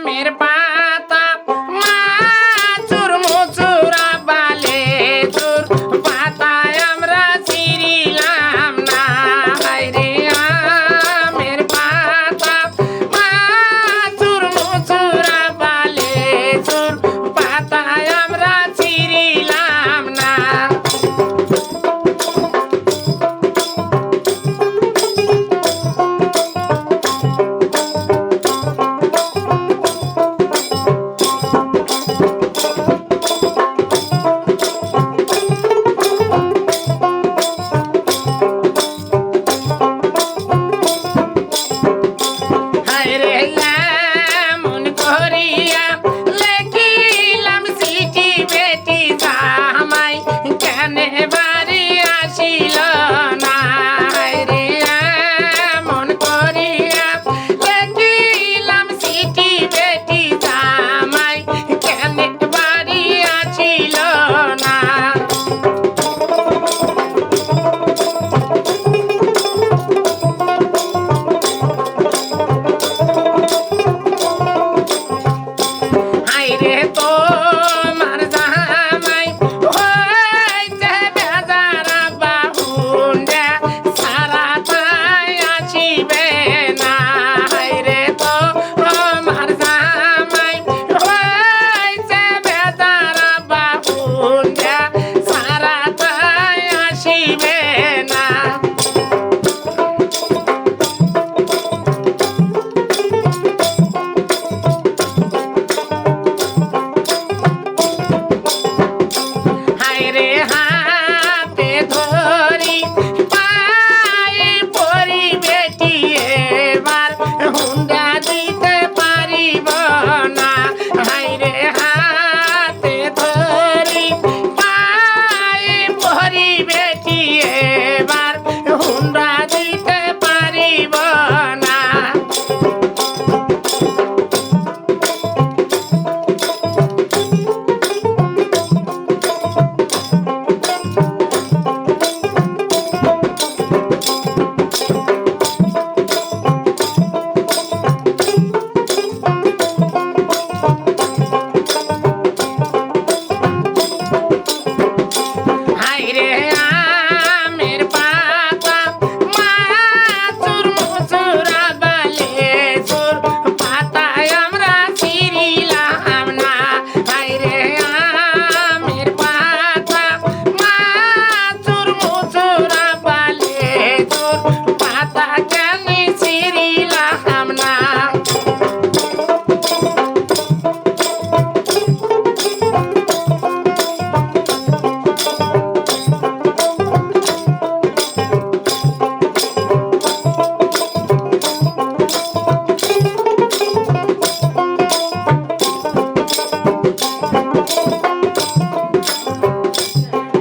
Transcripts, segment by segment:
আমের পাতা মাচুর মুচুরা বালে চুর পাতায় আমরা ছিড়িলাম না হায়রে আমের পাতা মাচুর মুচুরা বালে চুর পাতায় আমরা ছিড়িলাম না হায়রে এমন করিয়া লেখিলাম চিঠি বেটি জামাই কেনে বাড়ি আসিল না হায়রে এমন করিয়া লেখিলাম চিঠি বেটি জামাই কেনে বাড়ি আসিল না হায়রে তোমার জামাই হইতে বেজারা বাহুন্ডা সারা তাই আসিবে না হায়রে তোমার জামাই হইতে বেজারা বাহুন্ডা সারা তাই আসিবে না হায়রে হাতে ধরি পায়ে পরি বেটি এবার হুন্ডা দিতে পারিব না হায়রে হাতে ধরি পায়ে পরি বেটি এবার হুন্ডা দিতে পারিব না হায়রে আমের পাতা মাচুর মুচুরা বালে চুর পাতায় আমরা ছিড়িলাম না হায়রে আমের পাতা মাচুর মুচুরা বালে চুর পাতা কেন ছিড়িলাম না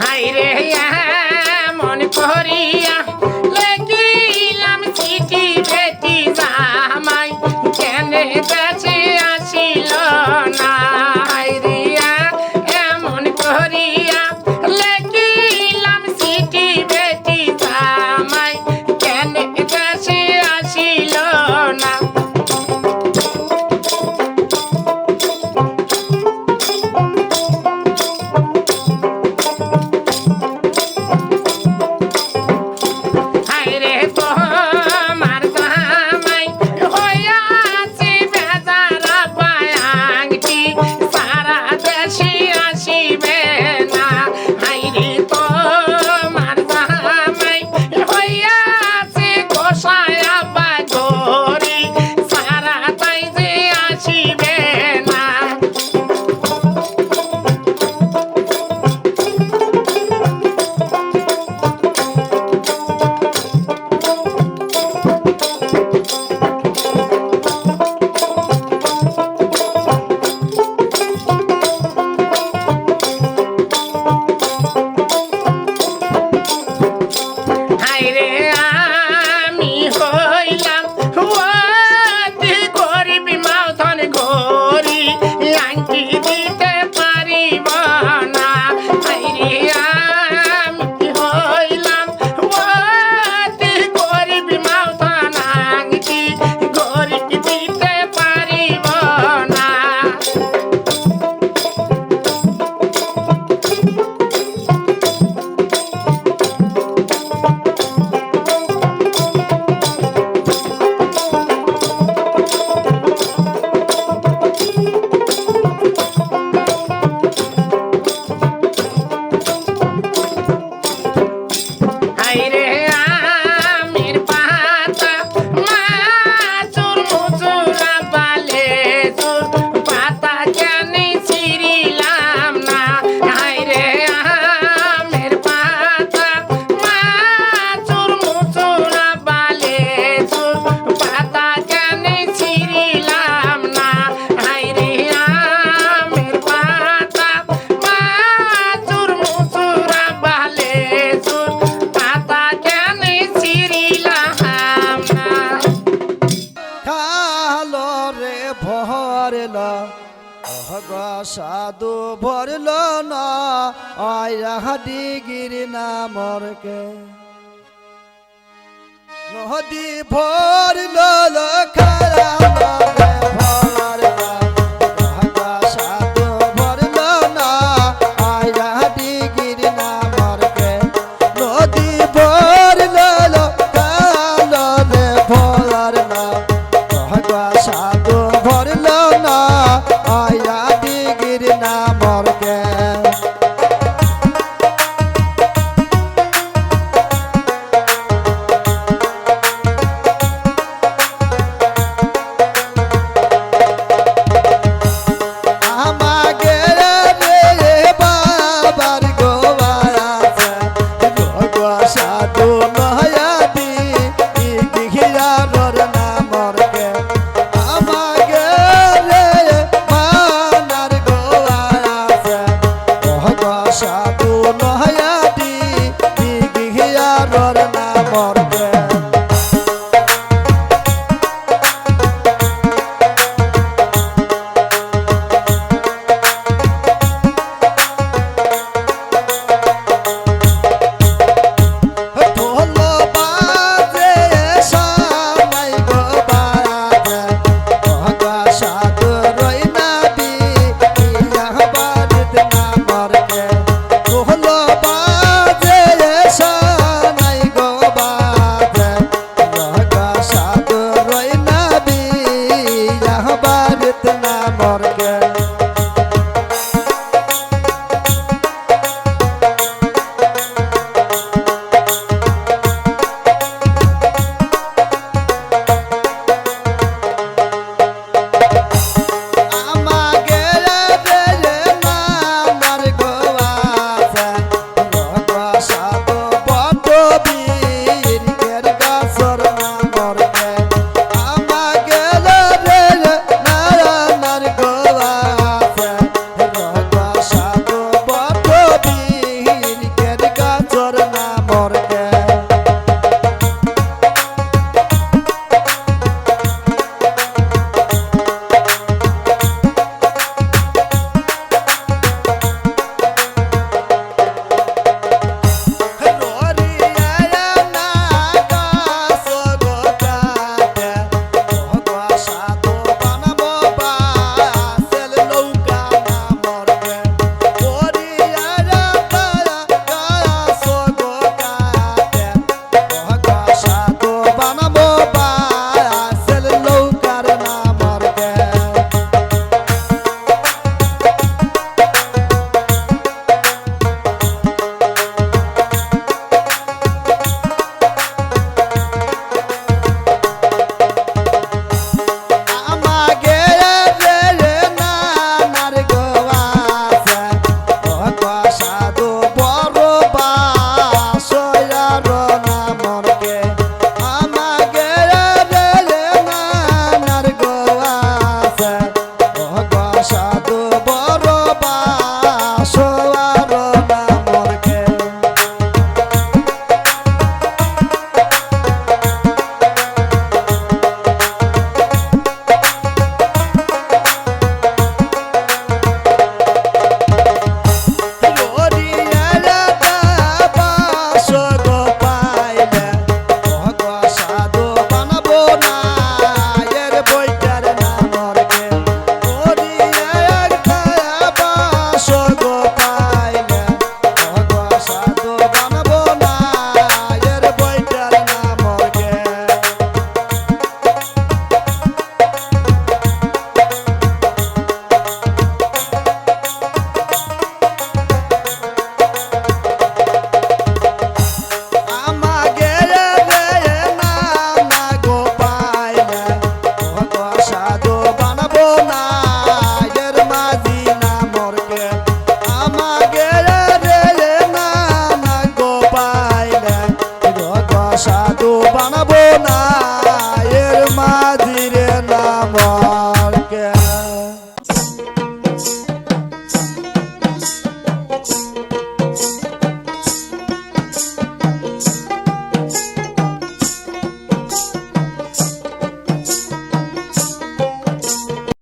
হায়রে এমন করিয়া লেখিলাম চিঠি বেটি জামাই কেনে কাছে আসিল না হায়রে এমন করিয়া লেখিলাম চিঠি বেটি জামাই কেনে কাছে আসিল না হায়রে তোমার জামাই হইয়াছে বেজারা পায়াংটি সারা দেশে আসিবে না হায়রে তোমার জামাই হইয়াছে গোসায়া বাগরি সারা তাই যে আসিবে না হায়রে আমি হইলাম অতি গরিব মাউথন গরি আংটি দিতে পারিব না হায়রে আমি হইলাম অতি গরিব মাউথন আংটি গরি দিতে পারিব না ভরল সাধু ভরল না আয়াহাদি গিরি নামরকে নদী ভরল খারা সাধু ভরল না আয়াহাদি গিরি নামরকে নদী ভরল ভরার না সাধু ভরল না আয়া দিগির নামরকে আমাকে রে বাবার গোয়াছে সাধু নয়া দিঘিয়ার নামরকে আমাকে রে মানার গোয়াছে সাধু নয়া দিঘিয়ার নামরকে Amor